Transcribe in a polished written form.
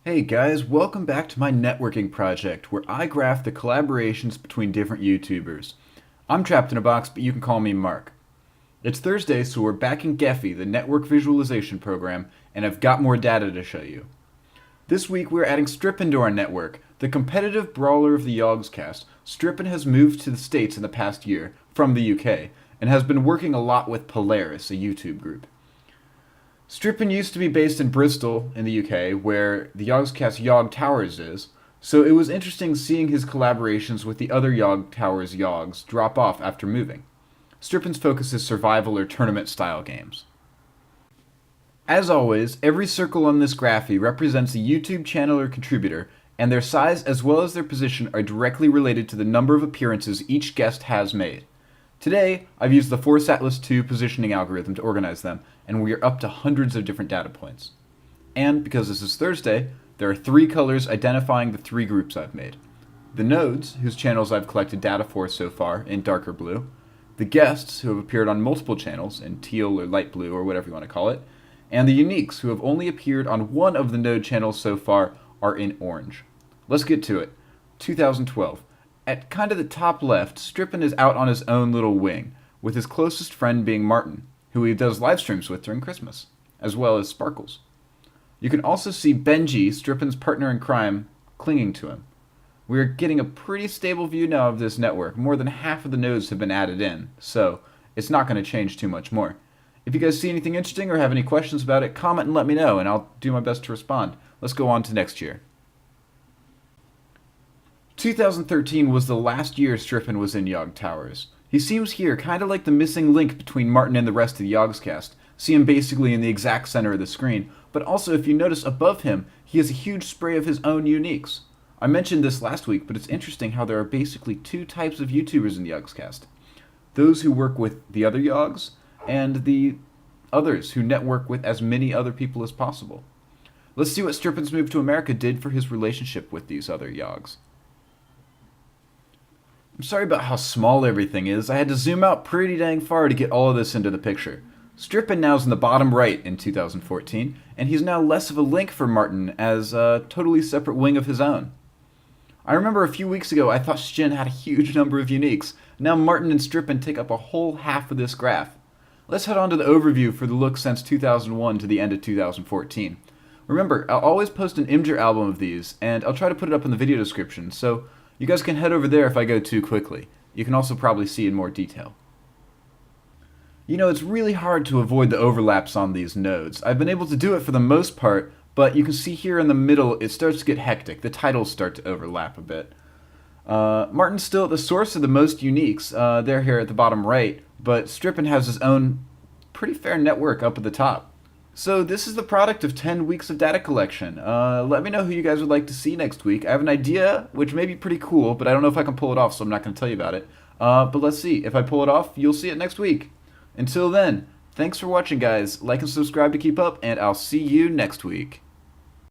Hey guys, welcome back to my networking project where I graph the collaborations between different YouTubers. I'm trapped in a box, but you can call me Mark. It's Thursday, so we're back in Gephi, the network visualization program, and I've got more data to show you. This week we're adding Strippin to our network. The competitive brawler of the Yogscast, Strippin has moved to the States in the past year, from the UK, and has been working a lot with Polaris, a YouTube group. Strippin used to be based in Bristol, in the UK, where the Yogscast Yog Towers is, so it was interesting seeing his collaborations with the other Yog Towers Yogs drop off after moving. Strippin's focus is survival or tournament style games. As always, every circle on this graphy represents a YouTube channel or contributor, and their size as well as their position are directly related to the number of appearances each guest has made. Today, I've used the 4SATLIS2 positioning algorithm to organize them, and we are up to hundreds of different data points. And because this is Thursday, there are three colors identifying the three groups I've made. The nodes, whose channels I've collected data for so far, in darker blue. The guests, who have appeared on multiple channels, in teal or light blue or whatever you want to call it. And the uniques, who have only appeared on one of the node channels so far, are in orange. Let's get to it. 2012. At kind of the top left, Strippin is out on his own little wing, with his closest friend being Martin, who he does live streams with during Christmas, as well as Sparkles. You can also see Benji, Strippin's partner in crime, clinging to him. We are getting a pretty stable view now of this network. More than half of the nodes have been added in, so it's not going to change too much more. If you guys see anything interesting or have any questions about it, comment and let me know, and I'll do my best to respond. Let's go on to next year. 2013 was the last year Strippin was in Yog Towers. He seems here kind of like the missing link between Martin and the rest of the Yogscast. See him basically in the exact center of the screen, but also if you notice above him, he has a huge spray of his own uniques. I mentioned this last week, but it's interesting how there are basically two types of YouTubers in the Yogscast. Those who work with the other Yogs, and the others who network with as many other people as possible. Let's see what Strippin's move to America did for his relationship with these other Yogs. I'm sorry about how small everything is. I had to zoom out pretty dang far to get all of this into the picture. Strippin now's in the bottom right in 2014, and he's now less of a link for Martin as a totally separate wing of his own. I remember a few weeks ago I thought Shin had a huge number of uniques. Now Martin and Strippin take up a whole half of this graph. Let's head on to the overview for the look since 2001 to the end of 2014. Remember, I'll always post an Imgur album of these, and I'll try to put it up in the video description, so you guys can head over there if I go too quickly. You can also probably see in more detail. You know, it's really hard to avoid the overlaps on these nodes. I've been able to do it for the most part, but you can see here in the middle it starts to get hectic. The titles start to overlap a bit. Martin's still at the source of the most uniques. They're here at the bottom right, but Strippin has his own pretty fair network up at the top. So this is the product of 10 weeks of data collection. Let me know who you guys would like to see next week. I have an idea, which may be pretty cool, but I don't know if I can pull it off, so I'm not going to tell you about it. But let's see. If I pull it off, you'll see it next week. Until then, thanks for watching, guys. Like and subscribe to keep up, and I'll see you next week.